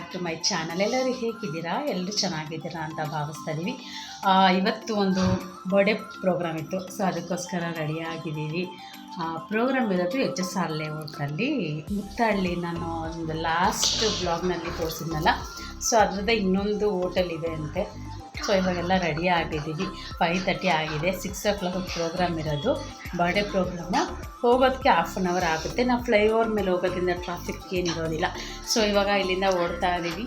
Back to my channel. ಎಲ್ಲರೂ ಹೇಗಿದ್ದೀರಾ? ಎಲ್ಲರೂ ಚೆನ್ನಾಗಿದ್ದೀರಾ ಅಂತ ಭಾವಿಸ್ತಾ ಇದ್ದೀವಿ. ಇವತ್ತು ಒಂದು ಬರ್ಡೇ ಪ್ರೋಗ್ರಾಮ್ ಇತ್ತು, ಸೊ ಅದಕ್ಕೋಸ್ಕರ ರೆಡಿಯಾಗಿದ್ದೀವಿ. ಪ್ರೋಗ್ರಾಮ್ ಇರೋದು HSR ಲೇಔಟಲ್ಲಿ ಮುತ್ತಹಳ್ಳಿ. ನಾನು ಒಂದು ಲಾಸ್ಟ್ ಬ್ಲಾಗ್ನಲ್ಲಿ ತೋರಿಸಿದ್ನಲ್ಲ, ಸೊ ಅದರದ್ದೇ ಇನ್ನೊಂದು ಹೋಟೆಲ್ ಇದೆ ಅಂತೆ. ಸೊ ಇವಾಗೆಲ್ಲ ರೆಡಿ ಆಗಿದ್ದೀವಿ. 5:30 ಆಗಿದೆ. 6 o'clock ಪ್ರೋಗ್ರಾಮ್ ಇರೋದು, ಬರ್ಡೇ ಪ್ರೋಗ್ರಾಮು. ಹೋಗೋದಕ್ಕೆ 1/2 hour ಆಗುತ್ತೆ. ನಾವು ಫ್ಲೈಓವರ್ ಮೇಲೆ ಹೋಗೋದ್ರಿಂದ ಟ್ರಾಫಿಕ್ ಏನಿರೋದಿಲ್ಲ. ಸೊ ಇವಾಗ ಇಲ್ಲಿಂದ ಓಡ್ತಾ ಇದ್ದೀವಿ.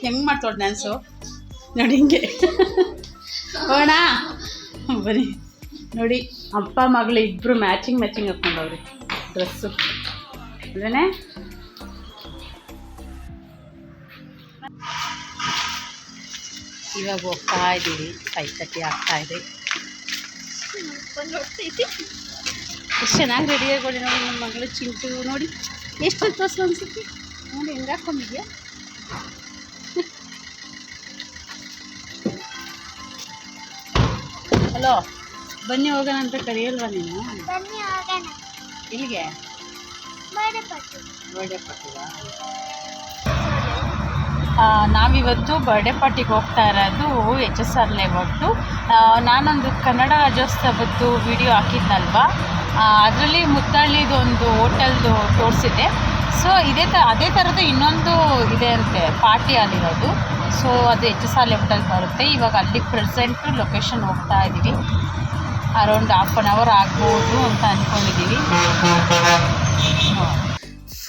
ಹೆಂಗೆ ಮಾಡ್ತಾಳೆ ಡ್ಯಾನ್ಸು ನೋಡಿ, ಹಿಂಗೆ ಹೋಣ ಬನ್ನಿ. ನೋಡಿ, ಅಪ್ಪ ಮಗಳು ಇಬ್ಬರು ಮ್ಯಾಚಿಂಗ್ ಹಾಕ್ಕೊಂಡವ್ರಿ ಡ್ರೆಸ್ಸು ಅಲ್ಲೇ. ಇವಾಗ ಹೋಗ್ತಾ ಇದ್ದೀವಿ. 5:30 ಆಗ್ತಾಯಿದೆ. ಎಷ್ಟು ಚೆನ್ನಾಗಿ ರೆಡಿಯಾಗಿ ನೋಡಿ ನಮ್ಮ ಮಗಳು ಚಿಂಟು. ನೋಡಿ ಎಷ್ಟು ತೋರಿಸು ಅನ್ಸುತ್ತೆ. ನೋಡಿ ಹೆಂಗೆ ಹಾಕೊಂಡಿದ್ಯಾ. ಹಲೋ, ಬನ್ನಿ ಹೋಗೋಣ ಅಂತ ಕರೆಯಲ್ವಾ ನೀನು? ಇಲ್ಲಿಗೆ ಬರ್ಡೇ ಪಾರ್ಟಿವಾ? ನಾವಿವತ್ತು ಬರ್ಡೇ ಪಾರ್ಟಿಗೆ ಹೋಗ್ತಾ ಇರೋದು HSR ಲೇಔಟು. ನಾನೊಂದು ಕನ್ನಡ ರಾಜ್ಯೋತ್ಸವದ್ದು ವಿಡಿಯೋ ಹಾಕಿದ್ನಲ್ವ, ಅದರಲ್ಲಿ ಮುತ್ತಹಳ್ಳಿದು ಒಂದು ಹೋಟೆಲ್ದು ತೋರಿಸಿದ್ದೆ. ಸೊ ಅದೇ ಥರದ್ದು ಇನ್ನೊಂದು ಇದೆ ಅಂತೆ, ಪಾರ್ಟಿ ಅಲ್ಲಿರೋದು. ಸೊ ಅದು HSR ಲೇಔಟಲ್ಲಿ ಬರುತ್ತೆ. ಇವಾಗ ಅಲ್ಲಿ ಪ್ರೆಸೆಂಟು ಲೊಕೇಶನ್ ಹೋಗ್ತಾ ಇದ್ದೀವಿ. ಅರೌಂಡ್ 1/2 hour ಆಗ್ಬೋದು ಅಂತ ಅಂದ್ಕೊಂಡಿದ್ದೀವಿ.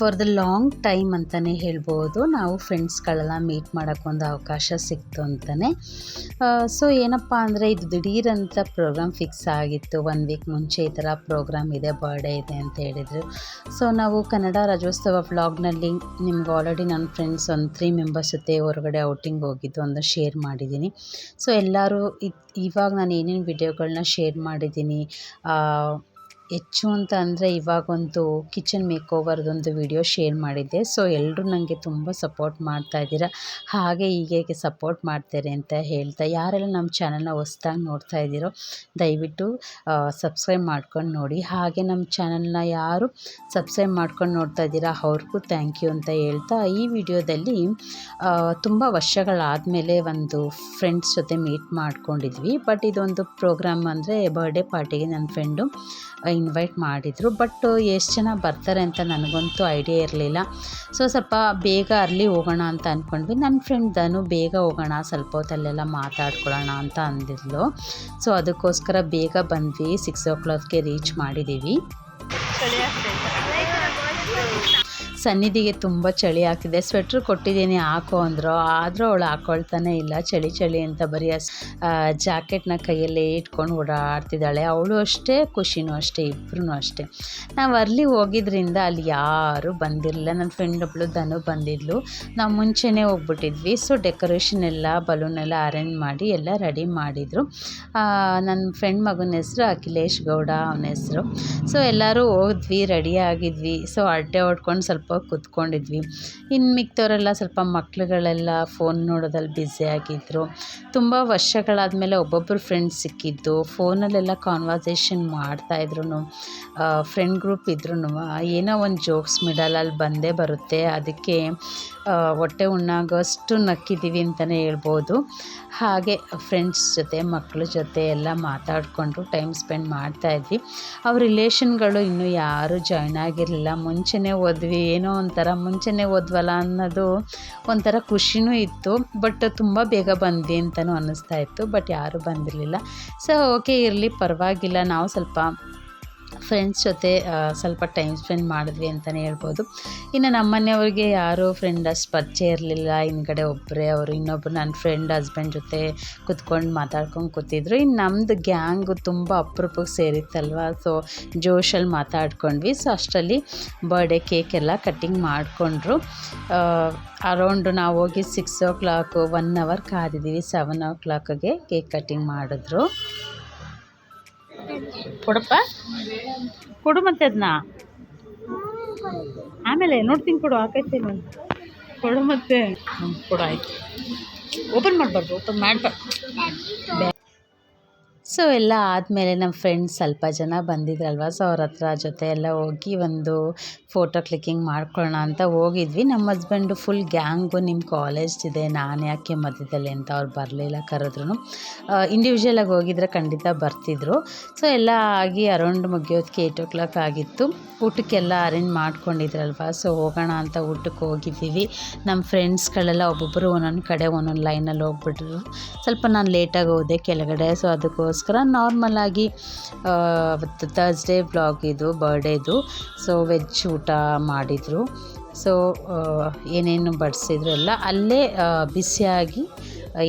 ಫಾರ್ ದ ಲಾಂಗ್ ಟೈಮ್ ಅಂತಲೇ ಹೇಳ್ಬೋದು. ನಾವು ಫ್ರೆಂಡ್ಸ್ಗಳೆಲ್ಲ ಮೀಟ್ ಮಾಡೋಕ್ಕೊಂದು ಅವಕಾಶ ಸಿಕ್ತು ಅಂತಲೇ. ಸೊ ಏನಪ್ಪ ಅಂದರೆ, ಇದು ದಿಢೀರಂತ ಪ್ರೋಗ್ರಾಮ್ ಫಿಕ್ಸ್ ಆಗಿತ್ತು. 1 week ಮುಂಚೆ ಈ ಥರ ಪ್ರೋಗ್ರಾಮ್ ಇದೆ, ಬರ್ಡೇ ಇದೆ ಅಂತ ಹೇಳಿದರು. ಸೊ ನಾವು ಕನ್ನಡ ರಾಜ್ಯೋತ್ಸವ ವ್ಲಾಗ್ನಲ್ಲಿ ನಿಮ್ಗೆ ಆಲ್ರೆಡಿ ನನ್ನ ಫ್ರೆಂಡ್ಸ್ ಒಂದು 3 members ಜೊತೆ ಹೊರಗಡೆ ಔಟಿಂಗ್ ಹೋಗಿದ್ದು ಒಂದು ಶೇರ್ ಮಾಡಿದ್ದೀನಿ. ಸೊ ಎಲ್ಲರೂ ಇವಾಗ ನಾನು ಏನೇನು ವಿಡಿಯೋಗಳನ್ನ ಶೇರ್ ಮಾಡಿದ್ದೀನಿ ಹೆಚ್ಚು ಅಂತ ಅಂದರೆ, ಇವಾಗೊಂದು ಕಿಚನ್ ಮೇಕ್ ಓವರ್ದೊಂದು ವಿಡಿಯೋ ಶೇರ್ ಮಾಡಿದ್ದೆ. ಸೊ ಎಲ್ಲರೂ ನನಗೆ ತುಂಬ ಸಪೋರ್ಟ್ ಮಾಡ್ತಾಯಿದ್ದೀರಾ. ಹಾಗೆ ಹೀಗೆ ಸಪೋರ್ಟ್ ಮಾಡ್ತಾರೆ ಅಂತ ಹೇಳ್ತಾ, ಯಾರೆಲ್ಲ ನಮ್ಮ ಚಾನಲ್ನ ಹೊಸ್ದಾಗಿ ನೋಡ್ತಾ ಇದ್ದೀರೋ ದಯವಿಟ್ಟು ಸಬ್ಸ್ಕ್ರೈಬ್ ಮಾಡ್ಕೊಂಡು ನೋಡಿ. ಹಾಗೆ ನಮ್ಮ ಚಾನಲ್ನ ಯಾರು ಸಬ್ಸ್ಕ್ರೈಬ್ ಮಾಡ್ಕೊಂಡು ನೋಡ್ತಾ ಇದ್ದೀರಾ ಅವ್ರಿಗೂ ಥ್ಯಾಂಕ್ ಯು ಅಂತ ಹೇಳ್ತಾ, ಈ ವಿಡಿಯೋದಲ್ಲಿ ತುಂಬ ವರ್ಷಗಳಾದಮೇಲೆ ಒಂದು ಫ್ರೆಂಡ್ಸ್ ಜೊತೆ ಮೀಟ್ ಮಾಡ್ಕೊಂಡಿದ್ವಿ. ಬಟ್ ಇದೊಂದು ಪ್ರೋಗ್ರಾಮ್ ಅಂದರೆ ಬರ್ಡೇ ಪಾರ್ಟಿಗೆ ನನ್ನ ಫ್ರೆಂಡು ಇನ್ವೈಟ್ ಮಾಡಿದರು. ಬಟ್ ಎಷ್ಟು ಜನ ಬರ್ತಾರೆ ಅಂತ ನನಗಂತೂ ಐಡಿಯಾ ಇರಲಿಲ್ಲ. ಸೊ ಸ್ವಲ್ಪ ಬೇಗ ಅರ್ಲಿ ಹೋಗೋಣ ಅಂತ ಅಂದ್ಕೊಂಡ್ವಿ. ನನ್ನ ಫ್ರೆಂಡ್ ಧನು ಬೇಗ ಹೋಗೋಣ, ಸ್ವಲ್ಪ ಹೊತ್ತಲ್ಲೆಲ್ಲ ಮಾತಾಡ್ಕೊಳ್ಳೋಣ ಅಂತ ಅಂದಿದ್ಲು. ಸೊ ಅದಕ್ಕೋಸ್ಕರ ಬೇಗ ಬಂದ್ವಿ. 6 o'clockಗೆ ರೀಚ್ ಮಾಡಿದ್ದೀವಿ. ಸನ್ನಿಧಿಗೆ ತುಂಬ ಚಳಿ ಆಗ್ತಿದೆ. ಸ್ವೆಟ್ರ್ ಕೊಟ್ಟಿದ್ದೀನಿ ಹಾಕೋ ಅಂದರು, ಆದರೂ ಅವಳು ಹಾಕ್ಕೊಳ್ತಾನೆ ಇಲ್ಲ. ಚಳಿ ಅಂತ ಬರೀ ಜಾಕೆಟ್ನ ಕೈಯಲ್ಲೇ ಇಟ್ಕೊಂಡು ಓಡಾಡ್ತಿದ್ದಾಳೆ. ಅವಳು ಅಷ್ಟೇ, ಖುಷಿನೂ ಅಷ್ಟೇ, ಇಬ್ಬರೂ ಅಷ್ಟೇ. ನಾವು ಅರ್ಲಿ ಹೋಗಿದ್ರಿಂದ ಅಲ್ಲಿ ಯಾರೂ ಬಂದಿರಲಿಲ್ಲ. ನನ್ನ ಫ್ರೆಂಡ್ ಒಬ್ಬಳು ಧನು ಬಂದಿದ್ಲು. ನಾವು ಮುಂಚೆನೇ ಹೋಗ್ಬಿಟ್ಟಿದ್ವಿ. ಸೊ ಡೆಕೋರೇಷನ್ ಎಲ್ಲ ಬಲೂನೆಲ್ಲ ಅರೇಂಜ್ ಮಾಡಿ ಎಲ್ಲ ರೆಡಿ ಮಾಡಿದರು. ನನ್ನ ಫ್ರೆಂಡ್ ಮಗನ ಹೆಸರು ಅಖಿಲೇಶ್ ಗೌಡ ಅವನ ಹೆಸರು. ಸೊ ಎಲ್ಲರೂ ಹೋದ್ವಿ, ರೆಡಿ ಆಗಿದ್ವಿ. ಸೊ ಅಡ್ಡೆ ಹೊಡ್ಕೊಂಡು ಸ್ವಲ್ಪ ಕೂತ್ಕೊಂಡಿದ್ವಿ. ಇನ್ನು ಮಿಕ್ತವರೆಲ್ಲ ಸ್ವಲ್ಪ ಮಕ್ಳುಗಳೆಲ್ಲ ಫೋನ್ ನೋಡೋದಲ್ಲಿ ಬ್ಯುಸಿಯಾಗಿದ್ದರು. ತುಂಬ ವರ್ಷಗಳಾದಮೇಲೆ ಒಬ್ಬೊಬ್ಬರು ಫ್ರೆಂಡ್ಸ್ ಸಿಕ್ಕಿದ್ದು, ಫೋನಲ್ಲೆಲ್ಲ ಕಾನ್ವರ್ಸೇಷನ್ ಮಾಡ್ತಾಯಿದ್ರು. ಫ್ರೆಂಡ್ ಗ್ರೂಪ್ ಇದ್ರೂ ಏನೋ ಒಂದು ಜೋಕ್ಸ್ ಮಿಡಲಲ್ಲಿ ಬಂದೇ ಬರುತ್ತೆ. ಅದಕ್ಕೆ ಹೊಟ್ಟೆ ಉಣ್ಣಾಗೋಷ್ಟು ನಕ್ಕಿದ್ದೀವಿ ಅಂತಲೇ ಹೇಳ್ಬೋದು. ಹಾಗೆ ಫ್ರೆಂಡ್ಸ್ ಜೊತೆ ಮಕ್ಕಳ ಜೊತೆ ಎಲ್ಲ ಮಾತಾಡಿಕೊಂಡು ಟೈಮ್ ಸ್ಪೆಂಡ್ ಮಾಡ್ತಾಯಿದ್ವಿ. ಅವ್ರ ರಿಲೇಷನ್ಗಳು ಇನ್ನೂ ಯಾರೂ ಜಾಯ್ನ್ ಆಗಿರಲಿಲ್ಲ. ಮುಂಚೆನೇ ಹೋದ್ವಿ, ಏನೋ ಒಂಥರ ಮುಂಚೆನೇ ಹೋದ್ವಲ್ಲ ಅನ್ನೋದು ಒಂಥರ ಖುಷಿನೂ ಇತ್ತು. ಬಟ್ ತುಂಬ ಬೇಗ ಬಂದ್ವಿ ಅಂತಲೂ ಅನ್ನಿಸ್ತಾ ಇತ್ತು. ಬಟ್ ಯಾರೂ ಬಂದಿರಲಿಲ್ಲ. ಸೊ ಓಕೆ, ಇರಲಿ, ಪರವಾಗಿಲ್ಲ. ನಾವು ಸ್ವಲ್ಪ ಫ್ರೆಂಡ್ಸ್ ಜೊತೆ ಸ್ವಲ್ಪ ಟೈಮ್ ಸ್ಪೆಂಡ್ ಮಾಡಿದ್ವಿ ಅಂತಲೇ ಹೇಳ್ಬೋದು. ಇನ್ನು ನಮ್ಮ ಮನೆಯವ್ರಿಗೆ ಯಾರೂ ಫ್ರೆಂಡ್ ಅಷ್ಟು ಪರಿಚಯ ಇರಲಿಲ್ಲ. ಹಿಂದ್ಗಡೆ ಒಬ್ಬರೇ ಅವರು, ಇನ್ನೊಬ್ಬರು ನನ್ನ ಫ್ರೆಂಡ್ ಹಸ್ಬೆಂಡ್ ಜೊತೆ ಕುತ್ಕೊಂಡು ಮಾತಾಡ್ಕೊಂಡು ಕೂತಿದ್ರು. ಇನ್ನು ನಮ್ಮದು ಗ್ಯಾಂಗು ತುಂಬ ಅಪರೂಪಕ್ಕೆ ಸೇರಿತ್ತಲ್ವ. ಸೊ ಜೋಶಲ್ಲಿ ಮಾತಾಡ್ಕೊಂಡ್ವಿ. ಸೊ ಅಷ್ಟರಲ್ಲಿ ಬರ್ಡೇ ಕೇಕ್ ಎಲ್ಲ ಕಟ್ಟಿಂಗ್ ಮಾಡಿಕೊಂಡ್ರು. ಅರೌಂಡ್ ನಾವು ಹೋಗಿ 6 o'clock 1 hour ಕಾದಿದ್ದೀವಿ. 7 o'clockಗೆ ಕೇಕ್ ಕಟ್ಟಿಂಗ್ ಮಾಡಿದ್ರು. ಕೊಡಪ್ಪ, ಕೊಡು ಮತ್ತೆ ಅದನ್ನ ಆಮೇಲೆ ನೋಡ್ತೀನಿ, ಕೊಡು. ಹಾಕೈತೆ ಕೊಡು ಮತ್ತೆ, ಕೊಡು. ಆಯಿತು, ಓಪನ್ ಮಾಡಬಾರ್ದು, ಓಪನ್ ಮಾಡಬಾರ್ದು. ಸೊ ಎಲ್ಲ ಆದಮೇಲೆ ನಮ್ಮ ಫ್ರೆಂಡ್ಸ್ ಸ್ವಲ್ಪ ಜನ ಬಂದಿದ್ರಲ್ವ, ಸೊ ಅವ್ರ ಹತ್ರ ಜೊತೆ ಎಲ್ಲ ಹೋಗಿ ಒಂದು ಫೋಟೋ ಕ್ಲಿಕ್ಕಿಂಗ್ ಮಾಡ್ಕೊಳ್ಳೋಣ ಅಂತ ಹೋಗಿದ್ವಿ. ನಮ್ಮ ಹಸ್ಬೆಂಡು ಫುಲ್ ಗ್ಯಾಂಗು ನಿಮ್ಮ ಕಾಲೇಜ್ದಿದೆ, ನಾನು ಯಾಕೆ ಮಧ್ಯದಲ್ಲಿ ಅಂತ ಅವ್ರು ಬರಲಿಲ್ಲ, ಕರೆದ್ರು. ಇಂಡಿವಿಜುವಲಾಗಿ ಹೋಗಿದ್ರೆ ಖಂಡಿತ ಬರ್ತಿದ್ರು. ಸೊ ಎಲ್ಲ ಆಗಿ ಅರೌಂಡ್ ಮುಗಿಯೋದಕ್ಕೆ 8 ಆಗಿತ್ತು. ಊಟಕ್ಕೆಲ್ಲ ಅರೇಂಜ್ ಮಾಡ್ಕೊಂಡಿದ್ರಲ್ವ, ಸೊ ಹೋಗೋಣ ಅಂತ ಊಟಕ್ಕೆ ಹೋಗಿದ್ದೀವಿ. ನಮ್ಮ ಫ್ರೆಂಡ್ಸ್ಗಳೆಲ್ಲ ಒಬ್ಬೊಬ್ಬರು ಒಂದೊಂದು ಕಡೆ ಒಂದೊಂದು ಲೈನಲ್ಲಿ ಹೋಗ್ಬಿಟ್ರು. ಸ್ವಲ್ಪ ನಾನು ಲೇಟಾಗಿ ಹೋದೆ ಕೆಳಗಡೆ. ಸೊ ಅದಕ್ಕೋಸ್ಕರ ನಾರ್ಮಲಾಗಿ ಥರ್ಸ್ಡೇ ವ್ಲಾಗ್ ಇದು, ಬರ್ಡೇದು. ಸೊ ವೆಜ್ ಊಟ ಮಾಡಿದರು. ಸೊ ಏನೇನು ಬಡಿಸಿದ್ರು ಎಲ್ಲ ಅಲ್ಲೇ ಬಿಸಿಯಾಗಿ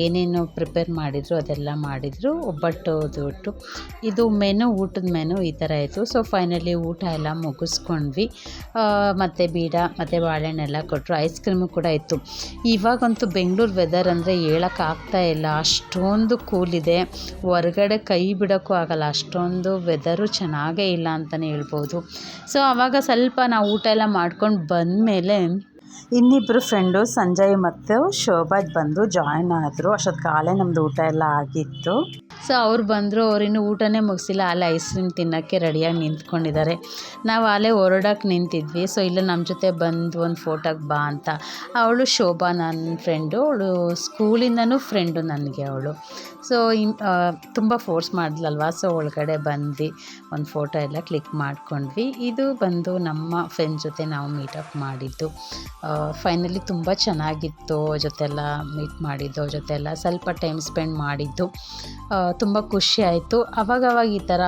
ಏನೇನು ಪ್ರಿಪೇರ್ ಮಾಡಿದರು ಅದೆಲ್ಲ ಮಾಡಿದರು. ಒಬ್ಬಟ್ಟು ಇದು ಮೆನು, ಊಟದ ಮೆನು ಈ ಥರ ಇತ್ತು. ಸೊ ಫೈನಲಿ ಊಟ ಎಲ್ಲ ಮುಗಿಸ್ಕೊಂಡ್ವಿ. ಮತ್ತು ಬೀಡ ಮತ್ತು ಬಾಳೆಹಣ್ಣೆಲ್ಲ ಕೊಟ್ಟರು. ಐಸ್ ಕ್ರೀಮು ಕೂಡ ಇತ್ತು. ಇವಾಗಂತೂ ಬೆಂಗಳೂರು ವೆದರ್ ಅಂದರೆ ಹೇಳೋಕ್ಕಾಗ್ತಾ ಇಲ್ಲ, ಅಷ್ಟೊಂದು ಕೂಲಿದೆ, ಹೊರಗಡೆ ಕೈ ಬಿಡೋಕ್ಕೂ ಆಗಲ್ಲ, ಅಷ್ಟೊಂದು ವೆದರು ಚೆನ್ನಾಗೇ ಇಲ್ಲ ಅಂತಲೇ ಹೇಳ್ಬೋದು. ಸೊ ಆವಾಗ ಸ್ವಲ್ಪ ನಾವು ಊಟ ಎಲ್ಲ ಮಾಡ್ಕೊಂಡು ಬಂದಮೇಲೆ ಇನ್ನಿಬ್ಬರು ಫ್ರೆಂಡು ಸಂಜಯ್ ಮತ್ತು ಶೋಭಾಜ್ ಬಂದು ಜಾಯ್ನ್ ಆದರು. ಅಷ್ಟೊತ್ತು ಕಾಲೇ ನಮ್ಮದು ಊಟ ಎಲ್ಲ ಆಗಿತ್ತು. ಸೊ ಅವ್ರು ಬಂದರು. ಅವ್ರಿನ್ನೂ ಊಟನೇ ಮುಗಿಸಿಲ್ಲ, ಅಲ್ಲೇ ಐಸ್ ಕ್ರೀಮ್ ತಿನ್ನೋಕ್ಕೆ ರೆಡಿಯಾಗಿ ನಿಂತ್ಕೊಂಡಿದ್ದಾರೆ. ನಾವು ಅಲ್ಲೇ ಹೊರಡಕ್ಕೆ ನಿಂತಿದ್ವಿ. ಸೊ ಇಲ್ಲ ನಮ್ಮ ಜೊತೆ ಬಂದು ಒಂದು ಫೋಟೋಗೆ ಬಾ ಅಂತ. ಅವಳು ಶೋಭಾ ನನ್ನ ಫ್ರೆಂಡು, ಅವಳು ಸ್ಕೂಲಿಂದನೂ ಫ್ರೆಂಡು ನನಗೆ ಅವಳು. ಸೊ ತುಂಬ ಫೋರ್ಸ್ ಮಾಡಿದ್ಲಲ್ವ, ಸೊ ಒಳಗಡೆ ಬಂದು ಒಂದು ಫೋಟೋ ಎಲ್ಲ ಕ್ಲಿಕ್ ಮಾಡ್ಕೊಂಡ್ವಿ. ಇದು ಬಂದು ನಮ್ಮ ಫ್ರೆಂಡ್ ಜೊತೆ ನಾವು ಮೀಟಪ್ ಮಾಡಿದ್ದು. ಫೈನಲಿ ತುಂಬ ಚೆನ್ನಾಗಿತ್ತು. ಜೊತೆಲ್ಲ ಮೀಟ್ ಮಾಡಿದ್ದು, ಜೊತೆಲ್ಲ ಸ್ವಲ್ಪ ಟೈಮ್ ಸ್ಪೆಂಡ್ ಮಾಡಿದ್ದು ತುಂಬ ಖುಷಿ ಆಯಿತು. ಅವಾಗವಾಗ ಈ ಥರ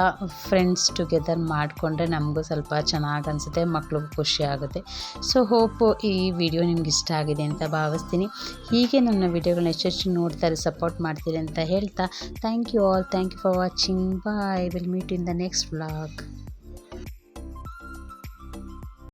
ಫ್ರೆಂಡ್ಸ್ ಟುಗೆದರ್ ಮಾಡಿಕೊಂಡ್ರೆ ನಮಗೂ ಸ್ವಲ್ಪ ಚೆನ್ನಾಗಿ ಅನಿಸುತ್ತೆ, ಮಕ್ಳಿಗೂ ಖುಷಿ ಆಗುತ್ತೆ. ಸೊ ಹೋಪು ಈ ವಿಡಿಯೋ ನಿಮ್ಗೆ ಇಷ್ಟ ಆಗಿದೆ ಅಂತ ಭಾವಿಸ್ತೀನಿ. ಹೀಗೆ ನನ್ನ ವಿಡಿಯೋಗಳನ್ನ ಹೆಚ್ಚೆಚ್ಚು ನೋಡ್ತಾರೆ, ಸಪೋರ್ಟ್ ಮಾಡ್ತೀರಿ ಅಂತ ಹೇಳ್ತಾ thank you all. Thank you for watching. Bye. Will meet in the next vlog.